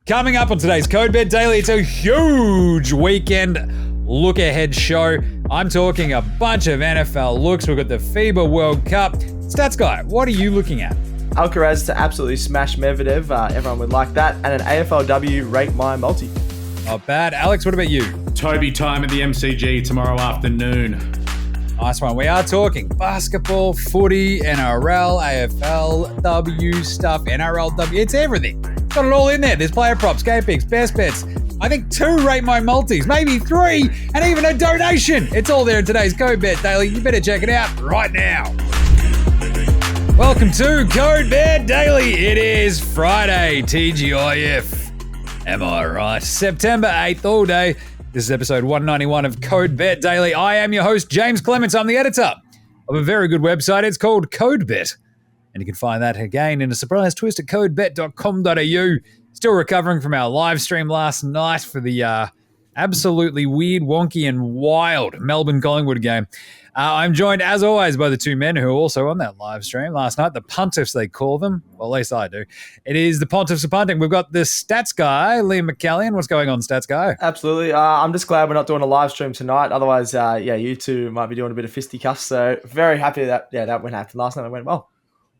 Coming up on today's Code Bet Daily, it's a huge weekend look-ahead show. I'm talking a bunch of NFL looks. We've got the FIBA World Cup. Stats guy, what are you looking at? Alcaraz to absolutely smash Medvedev. Everyone would like that. And an AFLW rate my multi. Not bad. Alex, what about you? Toby time at the MCG tomorrow afternoon. Nice one. We are talking basketball, footy, NRL, AFLW stuff, NRLW. It's everything. Got it all in there. There's player props, game picks, best bets. I think 2 rate my multis, maybe 3, and even a donation. It's all there in today's Code Bet Daily. You better check it out right now. Welcome to Code Bet Daily. It is Friday, TGIF. Am I right? September 8th, all day. This is episode 191 of Code Bet Daily. I am your host, Jaymz Clements. I'm the editor of a very good website. It's called Code Bet. And you can find that again in a surprise twist at codebet.com.au. Still recovering from our live stream last night for the absolutely weird, wonky, and wild Melbourne-Collingwood game. I'm joined, as always, by the 2 men who are also on that live stream last night. The Pontiffs, they call them. Well, at least I do. It is the Pontiffs of Punting. We've got the Stats guy, Liam McAllion. What's going on, Stats guy? Absolutely. I'm just glad we're not doing a live stream tonight. Otherwise, you two might be doing a bit of fisticuffs. So very happy that went happened last night. It went well.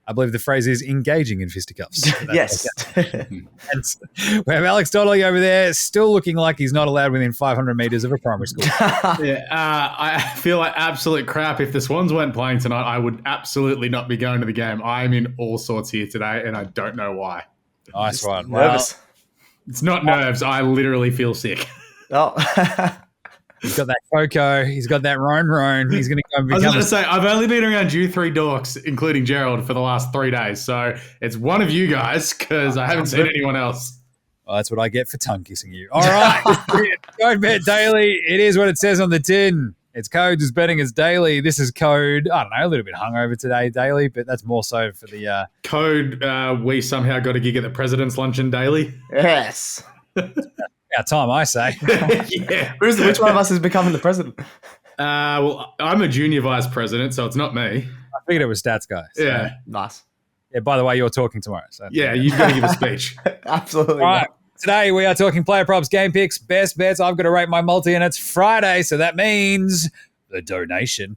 I believe the phrase is engaging in fisticuffs. Yes. We have Alex Donnelly over there, still looking like he's not allowed within 500 metres of a primary school. I feel like absolute crap. If the Swans weren't playing tonight, I would absolutely not be going to the game. I'm in all sorts here today, and I don't know why. Nice one. Nervous. Well, it's not nerves. I literally feel sick. Oh. He's got that Coco. He's got that Roan. He's going to go and I was become going to say, I've only been around you 3 dorks, including Gerald, for the last 3 days. So it's one of you guys because I haven't seen anyone else. Well, that's what I get for tongue kissing you. All right. Code Bet Daily. It is what it says on the tin. It's code is betting is daily. This is code, I don't know, a little bit hungover today, daily, but that's more so for the... Code, we somehow got a gig at the President's Luncheon daily. Yes. Our time, I say. Yeah. Which one of us is becoming the president? Well, I'm a junior vice president, so it's not me. I figured it was Stats guy. So. Yeah. Nice. Yeah, by the way, you're talking tomorrow. So Yeah, you've got to give a speech. Absolutely. All right. Today we are talking player props, game picks, best bets. I've got to rate my multi, and it's Friday, so that means the donation.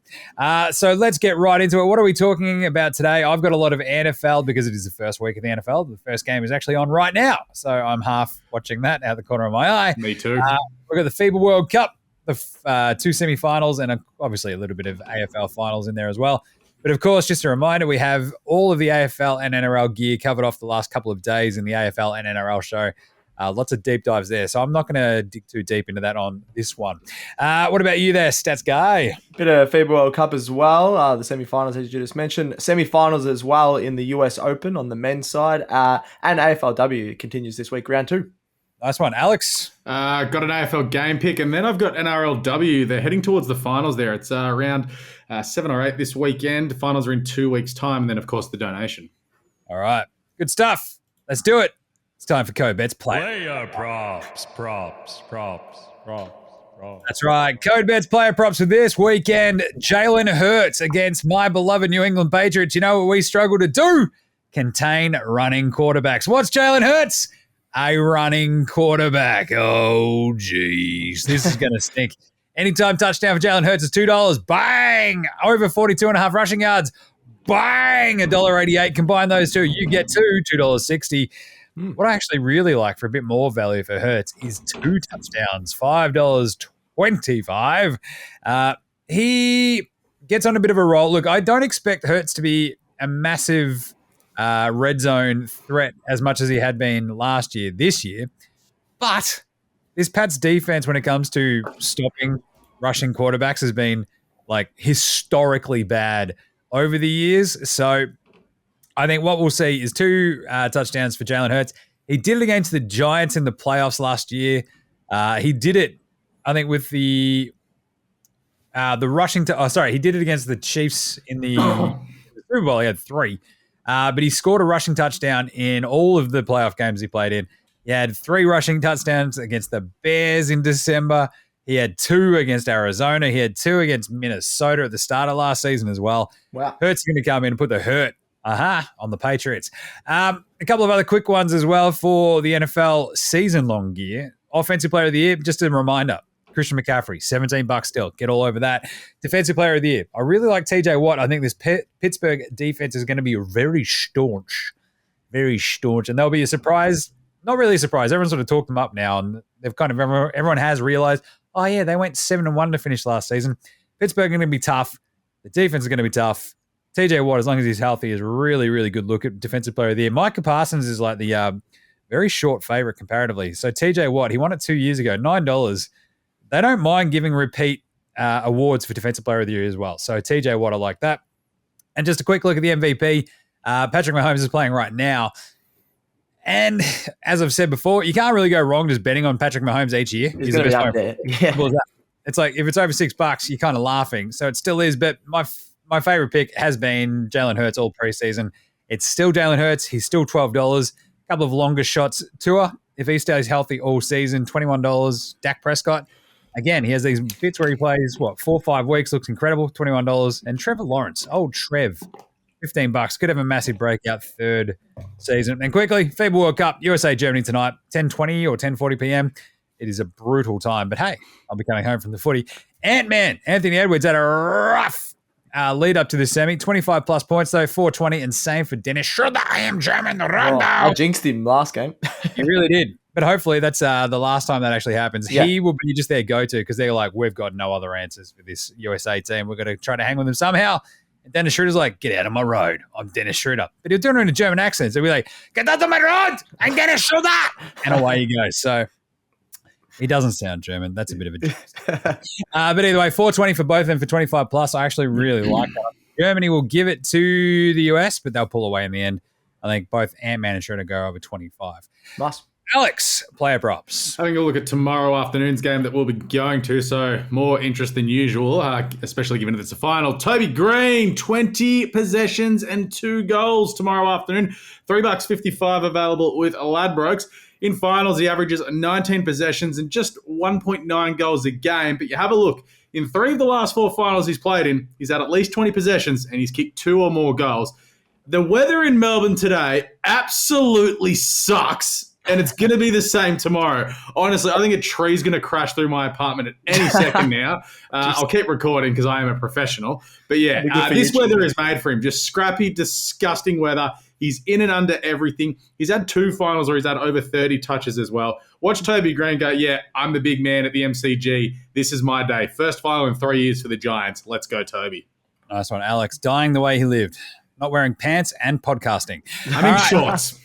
So let's get right into it. What are we talking about today? I've got a lot of NFL because it is the first week of the NFL. The first game is actually on right now, so I'm half watching that out the corner of my eye. Me too. We've got the FIBA World Cup, the 2 semifinals, and obviously a little bit of AFL finals in there as well. But of course, just a reminder, we have all of the AFL and NRL gear covered off the last couple of days in the AFL and NRL show. Lots of deep dives there, so I'm not going to dig too deep into that on this one. What about you there, Stats guy? Bit of FIBA World Cup as well. The semi-finals, as you just mentioned. Semi-finals as well in the US Open on the men's side. And AFLW continues this week, round 2. Nice one. Alex? Got an AFL game pick, and then I've got NRLW. They're heading towards the finals there. It's around 7 or 8 this weekend. The finals are in 2 weeks' time, and then, of course, the donation. All right. Good stuff. Let's do it. It's time for Code Bet's Player props. That's right. Code Bet's player props for this weekend. Jalen Hurts against my beloved New England Patriots. You know what we struggle to do? Contain running quarterbacks. What's Jalen Hurts? A running quarterback. Oh, geez. This is going to stink. Anytime touchdown for Jalen Hurts is $2. Bang! Over 42.5 rushing yards. Bang! $1.88. Combine those two, you get $2.60. What I actually really like for a bit more value for Hurts is 2 touchdowns, $5.25. He gets on a bit of a roll. Look, I don't expect Hurts to be a massive red zone threat as much as he had been last year, this year. But this Pats defense, when it comes to stopping rushing quarterbacks, has been like historically bad over the years. So I think what we'll see is 2 touchdowns for Jalen Hurts. He did it against the Giants in the playoffs last year. He did it, I think, with the rushing he did it against the Chiefs in the Super Bowl. He had 3. But he scored a rushing touchdown in all of the playoff games he played in. He had 3 rushing touchdowns against the Bears in December. He had 2 against Arizona. He had 2 against Minnesota at the start of last season as well. Wow. Hurts is going to come in and put the hurt on the Patriots. A couple of other quick ones as well for the NFL season-long gear. Offensive Player of the Year, just a reminder, Christian McCaffrey, $17 still. Get all over that. Defensive Player of the Year. I really like TJ Watt. I think this Pittsburgh defense is going to be very staunch. Very staunch. And they'll be a surprise. Not really a surprise. Everyone's sort of talked them up now. And they've kind of, everyone has realized, oh, yeah, they went 7-1 to finish last season. Pittsburgh are going to be tough. The defense is going to be tough. TJ Watt, as long as he's healthy, is really, really good look at Defensive Player of the Year. Micah Parsons is like the very short favorite comparatively. So TJ Watt, he won it 2 years ago, $9. They don't mind giving repeat awards for Defensive Player of the Year as well. So TJ Watt, I like that. And just a quick look at the MVP. Patrick Mahomes is playing right now. And as I've said before, you can't really go wrong just betting on Patrick Mahomes each year. He's going to be up there. Yeah. It's like if it's over $6, you're kind of laughing. So it still is. But my favorite pick has been Jalen Hurts all preseason. It's still Jalen Hurts. He's still $12. A couple of longer shots. Tua, if he stays healthy all season, $21. Dak Prescott, again, he has these bits where he plays, 4 or 5 weeks, looks incredible, $21. And Trevor Lawrence, old Trev, $15. Could have a massive breakout third season. And quickly, FIBA World Cup, USA, Germany tonight, 10:20 or 10:40 p.m. It is a brutal time. But hey, I'll be coming home from the footy. Ant-Man, Anthony Edwards had a rough lead up to the semi. 25-plus points, though, 420. And same for Dennis Schroeder. I am German. Rondo. I jinxed him last game. You really did. But hopefully that's the last time that actually happens. Yeah. He will be just their go-to because they're like, we've got no other answers for this USA team. We're going to try to hang with them somehow. And Dennis Schroeder's like, get out of my road. I'm Dennis Schroeder. But he'll do it in a German accent. So we're like, get out of my road. I'm Dennis Schroeder. And away he goes. So he doesn't sound German. That's a bit of a jinx. But either way, 420 for both of them for 25-plus. I actually really like that. Germany will give it to the US, but they'll pull away in the end. I think both Ant-Man and Schroeder go over 25. Nice. Alex, player props. Having a look at tomorrow afternoon's game that we'll be going to, so more interest than usual, especially given that it's a final. Toby Green, 20 possessions and 2 goals tomorrow afternoon. $3.55 available with Ladbrokes. In finals, he averages 19 possessions and just 1.9 goals a game. But you have a look. In 3 of the last 4 finals he's played in, he's had at least 20 possessions and he's kicked 2 or more goals. The weather in Melbourne today absolutely sucks. And it's going to be the same tomorrow. Honestly, I think a tree's going to crash through my apartment at any second now. I'll keep recording because I am a professional. But yeah, this weather is made for him. Just scrappy, disgusting weather. He's in and under everything. He's had 2 finals where he's had over 30 touches as well. Watch Toby Green go, yeah, I'm the big man at the MCG. This is my day. First final in 3 years for the Giants. Let's go, Toby. Nice one, Alex. Dying the way he lived. Not wearing pants and podcasting. I'm in shorts.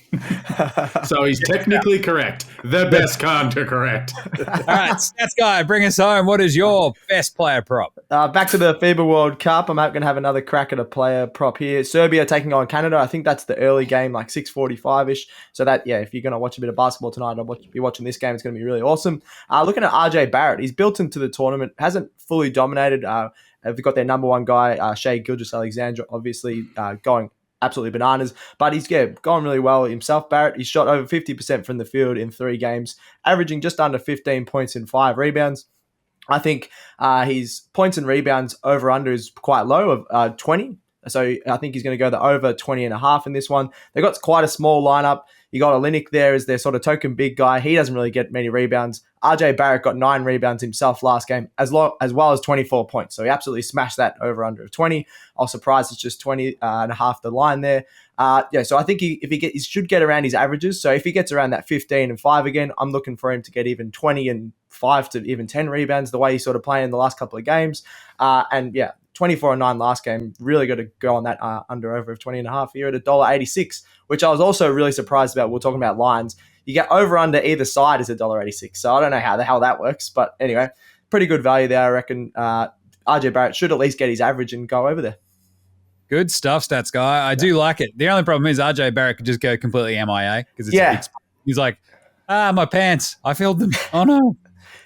So he's technically correct. The best kind to correct. All right, Stats Guy, bring us home. What is your best player prop? Back to the FIBA World Cup. I'm going to have another crack at a player prop here. Serbia taking on Canada. I think that's the early game, like 6:45-ish. So that, yeah, if you're going to watch a bit of basketball tonight, I'll be watching this game. It's going to be really awesome. Looking at RJ Barrett, he's built into the tournament. Hasn't fully dominated. They've got their number one guy, Shai Gilgeous-Alexander, obviously going absolutely bananas, but he's going really well himself. Barrett, he's shot over 50% from the field in 3 games, averaging just under 15 points and 5 rebounds. I think his points and rebounds over under is quite low of 20. So I think he's going to go the over 20.5 in this one. They've got quite a small lineup. You got Olynyk there as their sort of token big guy. He doesn't really get many rebounds. RJ Barrett got 9 rebounds himself last game, as well as 24 points. So he absolutely smashed that over under of 20. I was surprised it's just 20.5 the line there. So I think he should get around his averages. So if he gets around that 15 and 5 again, I'm looking for him to get even 20 and 5 to even 10 rebounds, the way he's sort of playing the last couple of games. 24 and 9 last game. Really got to go on that under over of 20.5 here at $1.86, which I was also really surprised about. We're talking about lines. You get over under either side is $1.86. So I don't know how the hell that works. But anyway, pretty good value there, I reckon. RJ Barrett should at least get his average and go over there. Good stuff, Stats Guy. I do like it. The only problem is RJ Barrett could just go completely MIA because he's like, my pants. I filled them. Oh, no.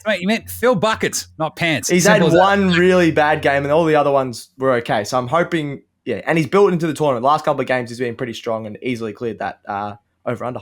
Mate, you meant fill buckets, not pants. He's had one really bad game and all the other ones were okay. So I'm hoping, and he's built into the tournament. Last couple of games he's been pretty strong and easily cleared that over-under.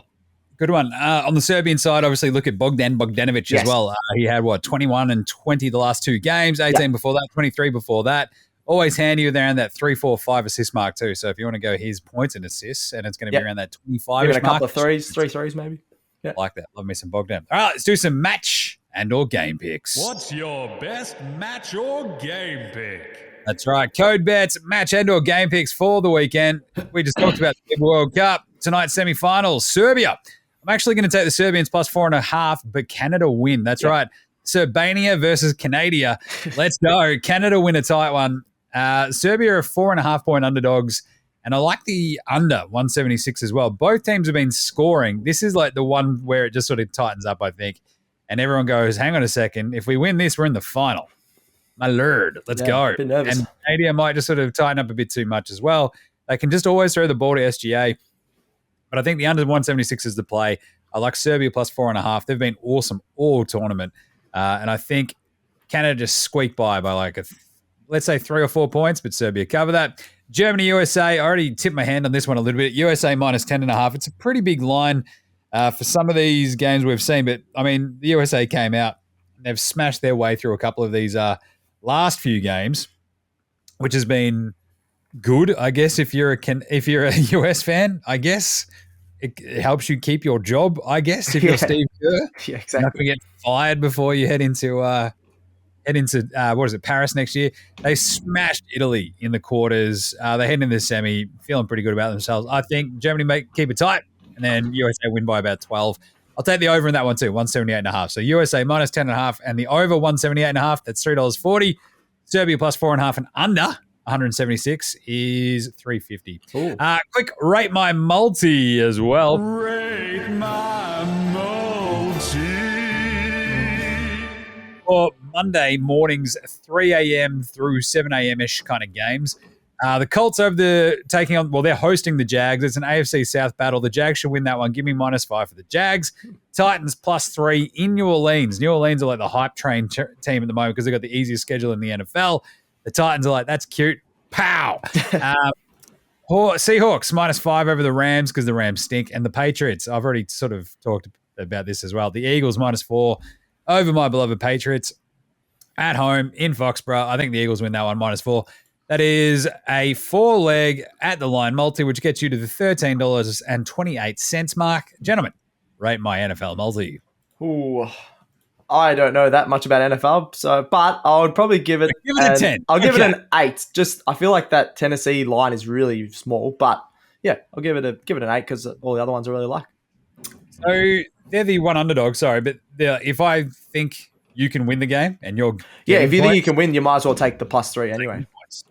Good one. On the Serbian side, obviously look at Bogdan Bogdanovic as well. He had, 21 and 20 the last 2 games, 18 before that, 23 before that. always handy with around that 3, 4, 5 assist mark too. So if you want to go his points and assists, and it's going to be around that 25 Give it a couple mark, of three threes maybe. Yeah. Like that. Love me some Bogdan. All right, let's do some match and or game picks. What's your best match or game pick? That's right. Code bets, match and or game picks for the weekend. We just talked about the FIBA World Cup. Tonight's semi-finals, Serbia. I'm actually going to take the Serbians plus 4.5, but Canada win. That's right. Serbania versus Canada. Let's go. Canada win a tight one. Serbia are 4.5-point underdogs, and I like the under 176 as well. Both teams have been scoring. This is like the one where it just sort of tightens up, I think, and everyone goes, hang on a second. If we win this, we're in the final. My lord, let's go. A bit nervous. And Canada might just sort of tighten up a bit too much as well. They can just always throw the ball to SGA, but I think the under 176 is the play. I like Serbia plus 4.5. They've been awesome all tournament. And I think Canada just squeaked by like, let's say 3 or 4 points, but Serbia cover that. Germany, USA, I already tipped my hand on this one a little bit. USA minus 10.5. It's a pretty big line for some of these games we've seen. But, I mean, the USA came out. They've smashed their way through a couple of these last few games, which has been good, I guess, if you're a US fan, I guess. It helps you keep your job, I guess, if you're Steve Kerr. Yeah, exactly. You're not going to get fired before you head into Paris next year. They smashed Italy in the quarters. They head into the semi, feeling pretty good about themselves. I think Germany may keep it tight, and then USA win by about 12. I'll take the over in that one too, 178.5. So USA minus 10.5, and the over 178.5. That's $3.40. Serbia plus 4.5, and under 176 is $3.50. Quick rate my multi as well. Rate my multi. For Monday mornings, 3 a.m. through 7 a.m.-ish kind of games. The Colts they're hosting the Jags. It's an AFC South battle. The Jags should win that one. Give me -5 for the Jags. Titans +3 in New Orleans. New Orleans are like the hype train team at the moment because they've got the easiest schedule in the NFL. The Titans are like, that's cute. Pow. Seahawks -5 over the Rams because the Rams stink. And the Patriots, I've already sort of talked about this as well. The Eagles -4 over my beloved Patriots at home in Foxborough. I think the Eagles win that one -4. That is a 4-leg at the line multi, which gets you to the $13.28 mark. Gentlemen, rate my NFL multi. Ooh, I don't know that much about NFL, but I would probably give it a 10. I'll give it an 8. Just I feel like that Tennessee line is really small, but yeah, I'll give it an 8 because all the other ones I really like. So they're the one underdog. Sorry, but if I think you can win the game and you're if you think you can win, you might as well take the +3 anyway.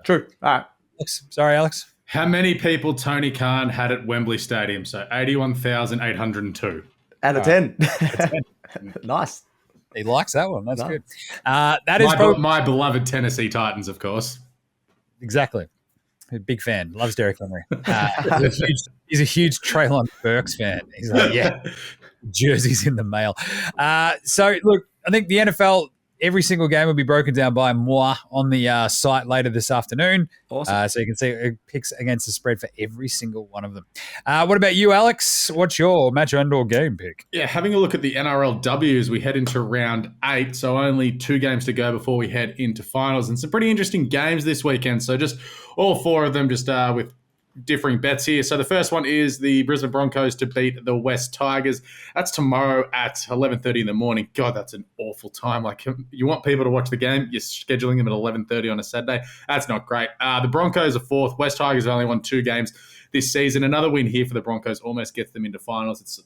True. All right. Sorry, Alex. How many people Tony Khan had at Wembley Stadium? So 81,802. Out of 10. Nice. He likes that one. That's good. My beloved Tennessee Titans, of course. Exactly. A big fan. Loves Derrick Henry. He's a huge Treylon Burks fan. He's like, yeah, jerseys in the mail. So, look, I think the NFL, every single game will be broken down by moi on the site later this afternoon. Awesome. So you can see picks against the spread for every single one of them. What about you, Alex? What's your match and/or game pick? Yeah, having a look at the NRLW as we head into round 8, so only 2 games to go before we head into finals, and some pretty interesting games this weekend. So just all 4 of them just with differing bets here. So the first one is the Brisbane Broncos to beat the West Tigers. That's tomorrow at 11:30 in the morning. God, that's an awful time. Like, you want people to watch the game, you're scheduling them at 11:30 on a Saturday. That's not great. The Broncos are 4th. West Tigers have only won 2 games this season. Another win here for the Broncos almost gets them into finals. It's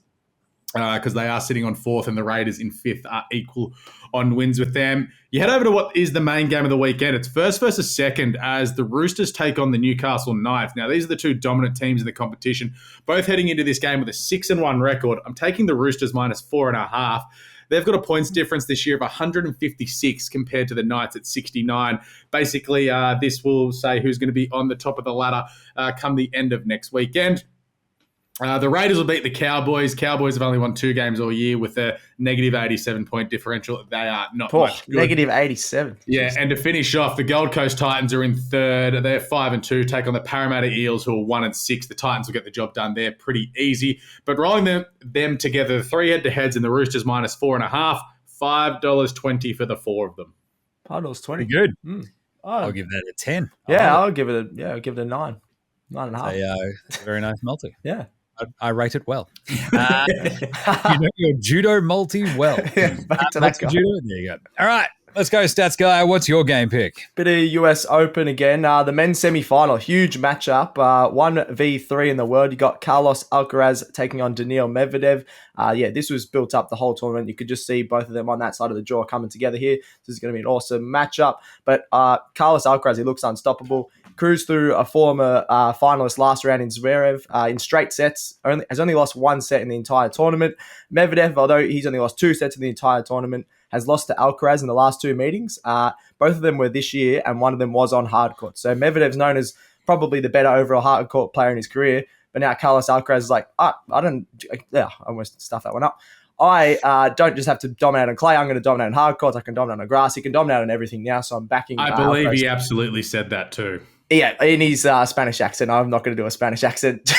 because they are sitting on 4th and the Raiders in 5th are equal on wins with them. You head over to what is the main game of the weekend. It's first versus second as the Roosters take on the Newcastle Knights. Now, these are the 2 dominant teams in the competition, both heading into this game with a 6-1 record. I'm taking the Roosters -4.5. They've got a points difference this year of 156 compared to the Knights at 69. Basically, this will say who's going to be on the top of the ladder come the end of next weekend. The Raiders will beat the Cowboys. Cowboys have only won 2 games all year with a negative 87-point differential. They are not much good. Negative 87. Yeah, and to finish off, the Gold Coast Titans are in 3rd. They're 5-2, take on the Parramatta Eels, who are 1-6. The Titans will get the job done there pretty easy. But rolling them together, 3 head-to-heads in the Roosters -4.5, $5.20 for the 4 of them. $5.20. Pretty good. I'll give that a 10. I'll give it a 9. 9.5. It's a very nice multi. Yeah. I rate it well. You know your judo multi well. Back to that guy. Judo. There you go. All right, let's go, stats guy. What's your game pick? Bit of US Open again. The men's semi-final, huge matchup. 1v3 in the world. You got Carlos Alcaraz taking on Daniil Medvedev. This was built up the whole tournament. You could just see both of them on that side of the draw coming together here. This is going to be an awesome matchup. But Carlos Alcaraz, he looks unstoppable. Cruised through a former finalist last round in Zverev in straight sets. Has only lost one set in the entire tournament. Medvedev, although he's only lost 2 sets in the entire tournament, has lost to Alcaraz in the last 2 meetings. Both of them were this year, and one of them was on hard court. So Medvedev's known as probably the better overall hard court player in his career. But now Carlos Alcaraz is like, I almost stuffed that one up. I don't just have to dominate on clay. I'm going to dominate on hard courts. I can dominate on grass. He can dominate on everything now. So I'm backing. I believe Alcaraz. He absolutely said that too. Yeah, in his Spanish accent. I'm not going to do a Spanish accent,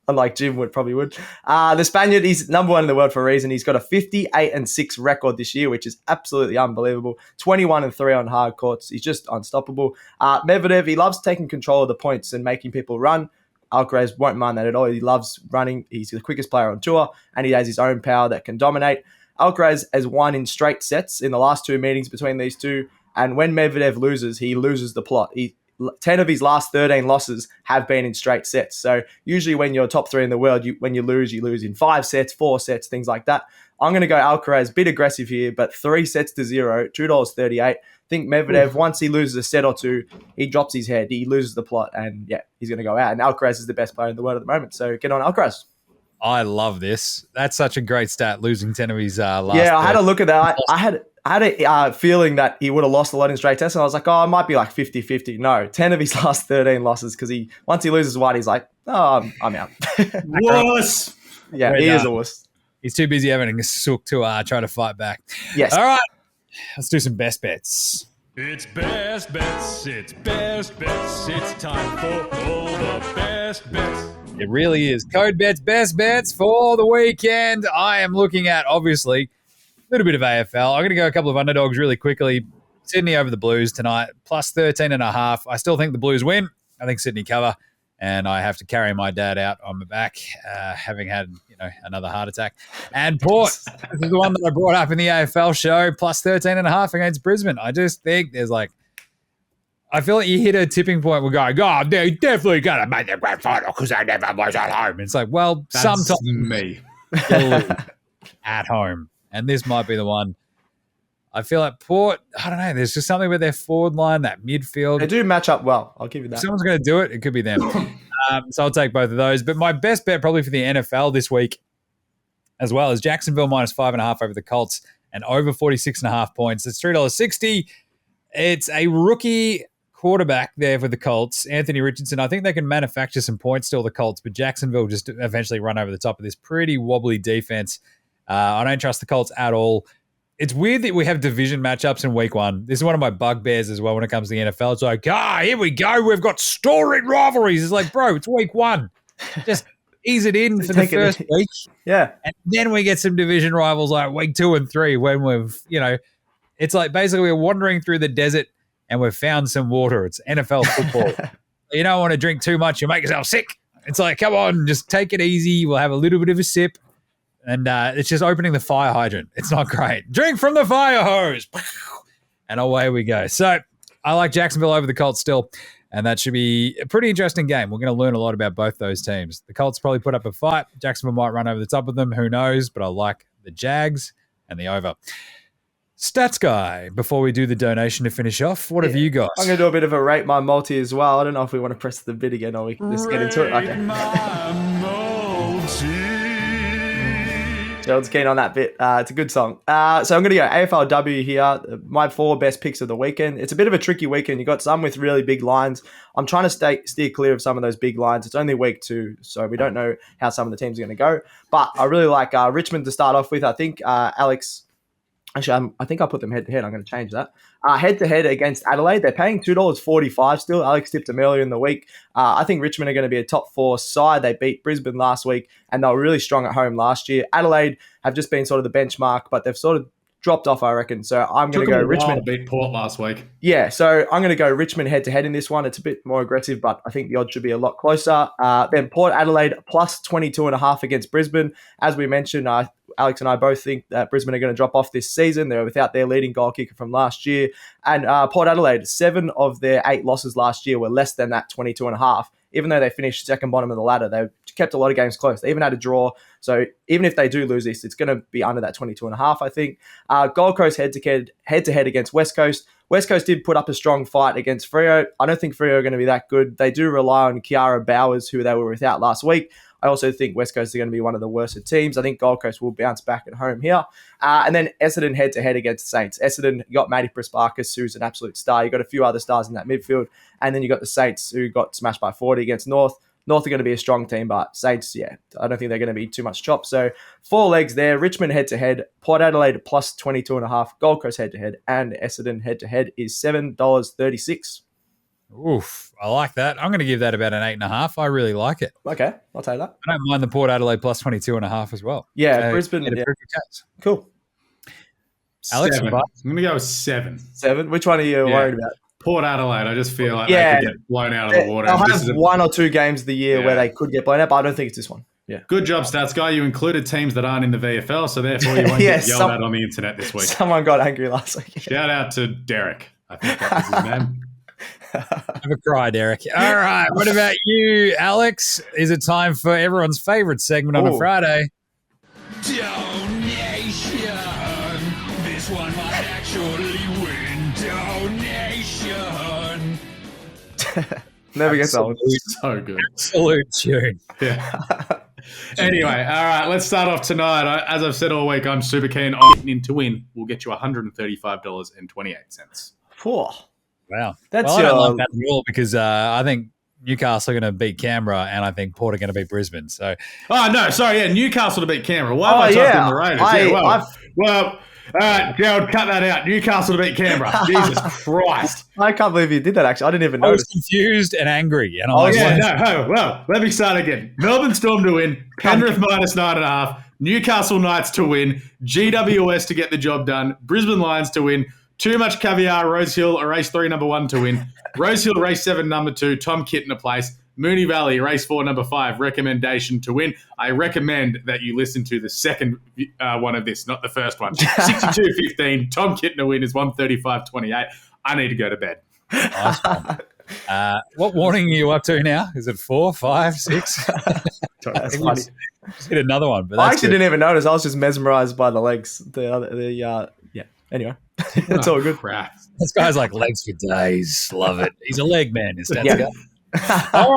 unlike Jim would. The Spaniard, he's number 1 in the world for a reason. He's got a 58-6 record this year, which is absolutely unbelievable. 21-3 on hard courts. He's just unstoppable. Medvedev, he loves taking control of the points and making people run. Alcaraz won't mind that at all. He loves running. He's the quickest player on tour, and he has his own power that can dominate. Alcaraz has won in straight sets in the last 2 meetings between these two, and when Medvedev loses, he loses the plot. 10 of his last 13 losses have been in straight sets. So usually when you're top 3 in the world, when you lose in 5 sets, 4 sets, things like that. I'm going to go Alcaraz, bit aggressive here, but 3 sets to 0, $2.38. I think Medvedev, once he loses a set or 2, he drops his head, he loses the plot, and he's going to go out. And Alcaraz is the best player in the world at the moment. So get on Alcaraz. I love this. That's such a great stat, losing 10 of his last. Yeah, I had a look at that. I had a feeling that he would have lost a lot in straight tests, and I was like, it might be like 50-50. No, 10 of his last 13 losses, because once he loses one, he's like, I'm out. Wuss! Yeah, he is a wuss. He's too busy having a sook to try to fight back. Yes. All right, let's do some best bets. It's best bets. It's best bets. It's time for all the best bets. It really is. Code bets, best bets for the weekend. I am looking at, obviously, a little bit of AFL. I'm going to go a couple of underdogs really quickly. Sydney over the Blues tonight, plus 13.5. I still think the Blues win. I think Sydney cover, and I have to carry my dad out on my back, having had another heart attack. And Port, this is the one that I brought up in the AFL show, plus 13.5 against Brisbane. I just think there's I feel like you hit a tipping point. We're going, they're definitely going to make the grand final because they never was at home. It's like, well, That's sometimes me at home. And this might be the one. I feel like Port, I don't know, there's just something with their forward line, that midfield. They do match up well. I'll give you that. If someone's going to do it, it could be them. So I'll take both of those. But my best bet probably for the NFL this week as well is Jacksonville minus 5.5 over the Colts and over 46.5 points. It's $3.60. It's a rookie quarterback there for the Colts, Anthony Richardson. I think they can manufacture some points still, the Colts, but Jacksonville just eventually run over the top of this pretty wobbly defense. I don't trust the Colts at all. It's weird that we have division matchups in week 1. This is one of my bugbears as well when it comes to the NFL. It's like, here we go. We've got storied rivalries. It's like, bro, it's week 1. Just ease it in for the first week. Yeah. And then we get some division rivals like week 2 and 3 when we've, it's like basically we're wandering through the desert and we've found some water. It's NFL football. You don't want to drink too much. You'll make yourself sick. It's like, come on, just take it easy. We'll have a little bit of a sip. And it's just opening the fire hydrant. It's not great. Drink from the fire hose. And away we go. So I like Jacksonville over the Colts still. And that should be a pretty interesting game. We're going to learn a lot about both those teams. The Colts probably put up a fight. Jacksonville might run over the top of them. Who knows? But I like the Jags and the over. Stats guy, before we do the donation to finish off, what have you got? I'm going to do a bit of a rate my multi as well. I don't know if we want to press the bid again or we can just get into it. Okay. Gerald's keen on that bit. It's a good song. So I'm going to go AFLW here. My 4 best picks of the weekend. It's a bit of a tricky weekend. You got some with really big lines. I'm trying to steer clear of some of those big lines. It's only week 2, so we don't know how some of the teams are going to go. But I really like Richmond to start off with. I think Alex... Actually, I think I put them head-to-head. I'm going to change that. Head-to-head against Adelaide. They're paying $2.45 still. Alex tipped them earlier in the week. I think Richmond are going to be a top 4 side. They beat Brisbane last week, and they were really strong at home last year. Adelaide have just been sort of the benchmark, but they've sort of dropped off, I reckon. So I'm going to go Richmond. To beat Port last week. Yeah, so I'm going to go Richmond head-to-head in this one. It's a bit more aggressive, but I think the odds should be a lot closer. Then Port Adelaide plus 22.5 against Brisbane. As we mentioned, Alex and I both think that Brisbane are going to drop off this season. They're without their leading goal kicker from last year. And Port Adelaide, 7 of their 8 losses last year were less than that 22.5. Even though they finished second bottom of the ladder, they've kept a lot of games close. They even had a draw. So even if they do lose this, it's going to be under that 22.5, I think. Gold Coast head-to-head against West Coast. West Coast did put up a strong fight against Freo. I don't think Freo are going to be that good. They do rely on Kiara Bowers, who they were without last week. I also think West Coast are going to be one of the worst teams. I think Gold Coast will bounce back at home here. And then Essendon head-to-head against Saints. Essendon, you got Matty Prasparkas, who's an absolute star. You got a few other stars in that midfield. And then you got the Saints, who got smashed by 40 against North. North are going to be a strong team, but Saints, yeah, I don't think they're going to be too much chop. So 4 legs there. Richmond head-to-head, Port Adelaide plus 22.5, Gold Coast head-to-head, and Essendon head-to-head is $7.36. Oof, I like that. I'm going to give that about an 8.5. I really like it. Okay, I'll take that. I don't mind the Port Adelaide plus 22.5 as well. Yeah, So, Brisbane. yeah, Yeah. case. Cool. Alex, 7. what? I'm going to go with 7. 7. Which one are you worried about? Port Adelaide, I just feel like Yeah. they could get blown out of the water. They'll This have is 1 or 2 games of the year where they could get blown out, but I don't think it's this one. Yeah. Good job, Stats Guy. You included teams that aren't in the VFL, so therefore you won't Yeah, get yelled at on the internet this week. Someone got angry last week. Shout out to Derek. I think that was his name. Have a cry, Derek. All right. What about you, Alex? Is it time for everyone's favorite segment on a Friday? Donation. This one might actually win. Donation. Never gets old. So good. Absolute tune. Yeah. Anyway, all right, let's start off tonight. As I've said all week, I'm super keen on getting in to win. We'll get you $135.28. Poor. Wow. That's I don't like that at all because I think Newcastle are going to beat Canberra and I think Port are going to beat Brisbane. So, Newcastle to beat Canberra. Why have I typed in the Raiders? All right, Gerald, cut that out. Newcastle to beat Canberra. Jesus Christ. I can't believe you did that, actually. I didn't even I was notice. confused and angry. And Let me start again. Melbourne Storm to win. Penrith minus 9.5. Newcastle Knights to win. GWS to get the job done. Brisbane Lions to win. Too much caviar. Rose Hill, race 3, number 1 to win. Rose Hill, race 7, number 2. Tom Kitten a place. Moonee Valley, race 4, number 5, recommendation to win. I recommend that you listen to the second one of this, not the first one. 62.15, Tom Kitten to win is 135.28. I need to go to bed. Nice one. What warning are you up to now? Is it 4, 5, 6? That's funny. Just hit another one. But I actually didn't even notice. I was just mesmerized by the legs. Anyway, it's all good. Crap. This guy's like legs for days. Love it. He's a leg man. Is that guy? All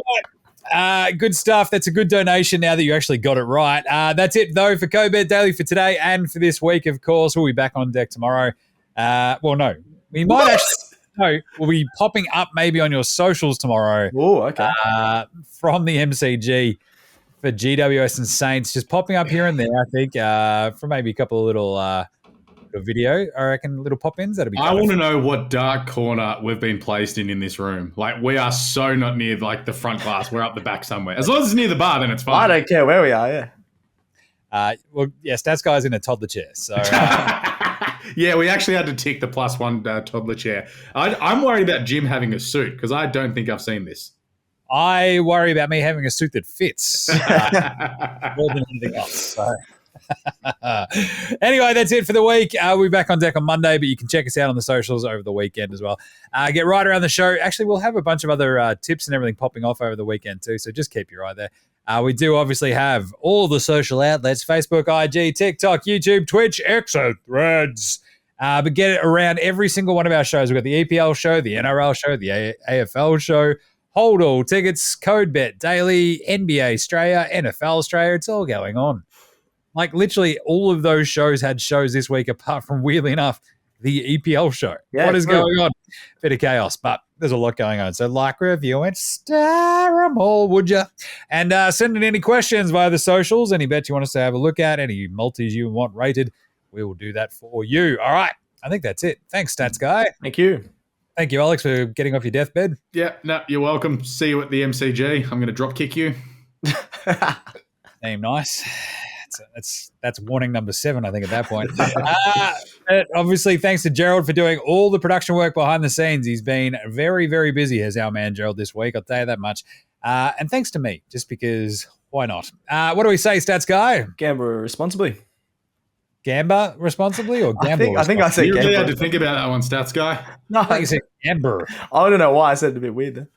right. Good stuff. That's a good donation now that you actually got it right. That's it, though, for Co-Bet Daily for today and for this week, of course. We'll be back on deck tomorrow. No. We might actually... No, we'll be popping up maybe on your socials tomorrow. Oh, okay. From the MCG for GWS and Saints. Just popping up here and there, I think, for maybe a couple of little... video, I reckon, little pop-ins. That'll be. I want to know what dark corner we've been placed in this room. Like, we are so not near like the front glass. We're up the back somewhere. As long as it's near the bar, then it's fine. I don't care where we are. Yeah. Stats guy's in a toddler chair. So yeah, we actually had to tick the +1 toddler chair. I'm worried about Jim having a suit because I don't think I've seen this. I worry about me having a suit that fits more than anything else. So. Anyway, that's it for the week. We'll be back on deck on Monday, but you can check us out on the socials over the weekend as well. Get right around the show. Actually, we'll have a bunch of other tips and everything popping off over the weekend too, so just keep your eye there. We do obviously have all the social outlets: Facebook, IG, TikTok, YouTube, Twitch, X, Threads. But get it around every single one of our shows. We've got the EPL show, the NRL show, the AFL show, Hold All Tickets, Code Bet Daily, NBA Australia, NFL Australia. It's all going on. Like, literally, all of those shows had shows this week, apart from, weirdly enough, the EPL show. Yeah, what is going on? Bit of chaos, but there's a lot going on. So like, review, and star them all, would you? And send in any questions via the socials, any bets you want us to have a look at, any multis you want rated, we will do that for you. All right. I think that's it. Thanks, Stats Guy. Thank you. Thank you, Alex, for getting off your deathbed. Yeah, no, you're welcome. See you at the MCG. I'm going to drop kick you. Name nice. That's warning number 7, I think, at that point. Obviously, thanks to Gerald for doing all the production work behind the scenes. He's been very, very busy as our man Gerald this week. I'll tell you that much. And thanks to me, just because why not? What do we say, Stats Guy? Gamble responsibly. Gamba responsibly or gamble? I think I said You really had gamble. to think about that one, Stats Guy. No, I think you said Gamber. I don't know why I said it a bit weird there.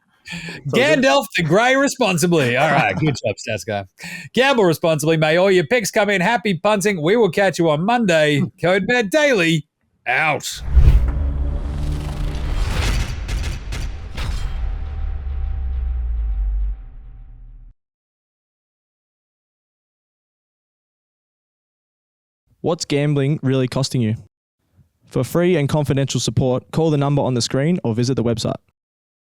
Gandalf the Grey responsibly. All right, good job, Stats Guy. Gamble responsibly. May all your picks come in. Happy punting. We will catch you on Monday. Code Bet Daily out. What's gambling really costing you? For free and confidential support, call the number on the screen or visit the website.